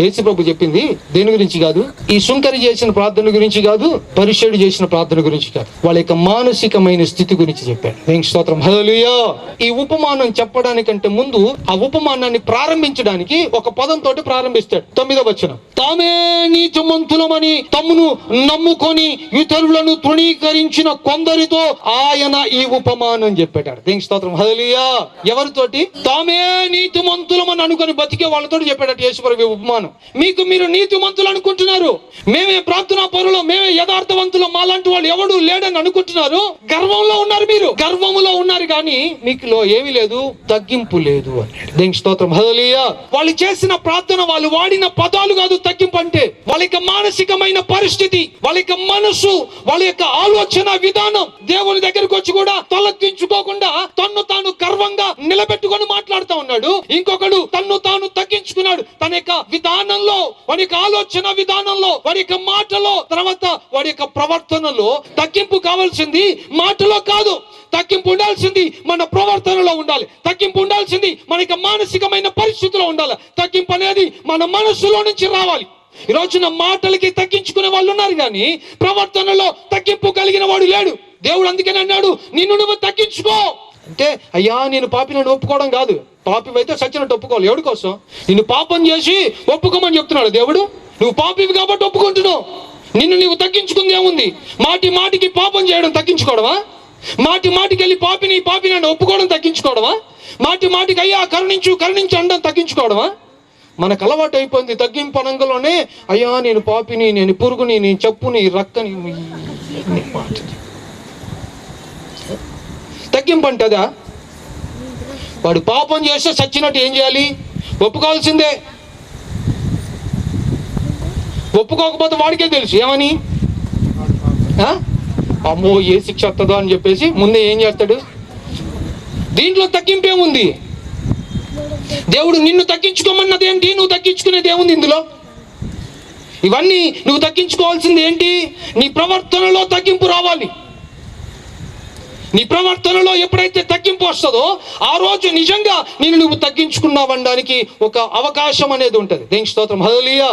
యేసు ప్రభు చెప్పింది దేని గురించి కాదు, ఈ సుంకరి చేసిన ప్రార్థన గురించి కాదు, పరిశుద్ధుడు చేసిన ప్రార్థన గురించి కాదు, వాళ్ళ యొక్క మానసికమైన స్థితి గురించి చెప్పాడు. దేవునికి స్తోత్రం, హల్లెలూయా. ఈ ఉపమానం చెప్పడానికంటే ముందు ఆ ఉపమానాన్ని ప్రారంభించడానికి ఒక పదంతో ప్రారంభిస్తాడు. 9వ వచనం, తామే నీతిమంతులమని తమ్మును నమ్ముకొని ఇతరులను తృణీకరించిన కొందరితో ఆయన ఈ ఉపమానం చెప్పాడు. దేవునికి స్తోత్రం, హల్లెలూయా. ఎవరితోటి? తామే నీతిమంతులమని అనుకొని బతికే వాళ్ళతో చెప్పాడు యేసు ప్రభు ఉపమానం. మీరు నీతిమంతులు అనుకుంటున్నారు, మేమే ప్రార్థనా పరులు, మేమే యథార్థవంతులు, మాలాంటి వాళ్ళు ఎవడు లేడని అనుకుంటున్నారు. గర్వంలో ఉన్నారు, మీరు గర్వములో ఉన్నారు, కానీ మీకులో ఏమీ లేదు, తగ్గింపు లేదు అన్నాడు. దేవునికి స్తోత్రం, హల్లెలూయా. వాళ్ళు చేసిన ప్రార్థన, వాళ్ళు వాడిన పదాలు కాదు తగ్గింపు అంటే. వాళ్ళ యొక్క మానసికమైన పరిస్థితి, వాళ్ళ యొక్క మనసు, వాళ్ళ యొక్క ఆలోచన విధానం దేవుని దగ్గరికి వచ్చి కూడా తలెత్తించుకోకుండా తన్ను తాను గర్వంగా నిలబెట్టుకొని మాట్లాడుతూ ఉన్నాడు. ఇంకొకడు తన్ను తాను తగ్గించుకున్నాడు. తన యొక్క విధానంలో, వాడి యొక్క ఆలోచన విధానంలో, వాడి యొక్క మాటలో, తర్వాత వాడి యొక్క ప్రవర్తనలో తగ్గింపు కావాల్సింది మాటలో కాదు. తగ్గింపు ఉండాల్సింది మన ప్రవర్తనలో ఉండాలి. తగ్గింపు ఉండాల్సింది మన యొక్క మానసికమైన పరిస్థితిలో ఉండాలి. తగ్గింపు అనేది మన మనస్సులో నుంచి రావాలి. ఈ రోజున మాటలకి తగ్గించుకునే వాళ్ళు ఉన్నారు, కానీ ప్రవర్తనలో తగ్గింపు కలిగిన వాడు లేడు. దేవుడు అందుకని అన్నాడు, నిన్ను నువ్వు తగ్గించుకో అంటే, అయ్యా నేను పాపిని ఒప్పుకోవడం కాదు. పాపివైతే సచ్చినట్టు ఒప్పుకోవాలి. ఎవడి కోసం? నిన్ను పాపం చేసి ఒప్పుకోమని చెప్తున్నాడు దేవుడు. నువ్వు పాపివి కాబట్టి ఒప్పుకుంటున్నావు. నిన్ను నువ్వు తగ్గించుకుంది ఏముంది? మాటి మాటికి పాపం చేయడం తగ్గించుకోవడమా? మాటి మాటికి వెళ్ళి పాపిని అని ఒప్పుకోవడం తగ్గించుకోవడమా? మాటి మాటికి అయ్యా కరుణించు అనడం తగ్గించుకోవడమా? మనకు అలవాటు అయిపోయింది తగ్గింపు అనంగంలోనే, అయ్యా నేను పాపిని, నేను పురుగుని, నేను చెప్పుని, రక్కని. తగ్గింపు అంటే అదా? వాడు పాపం చేస్తే చచ్చినట్టు ఏం చేయాలి? ఒప్పుకోవాల్సిందే. ఒప్పుకోకపోతే వాడికే తెలుసు ఏమని, అమ్మో ఏ శిక్ష వస్తుందో అని చెప్పేసి ముందే ఏం చేస్తాడు. దీంట్లో తగ్గింపేముంది? దేవుడు నిన్ను తగ్గించుకోమన్నది ఏంటి? నువ్వు తగ్గించుకునేది ఏముంది ఇందులో? ఇవన్నీ నువ్వు తగ్గించుకోవాల్సింది ఏంటి? నీ ప్రవర్తనలో తగ్గింపు రావాలి. నీ ప్రవర్తనలో ఎప్పుడైతే తగ్గింపు వస్తుందో ఆ రోజు నిజంగా నిన్ను నువ్వు తగ్గించుకున్నావనడానికి ఒక అవకాశం అనేది ఉంటుంది. దేవునికి స్తోత్రం, హల్లెలూయా.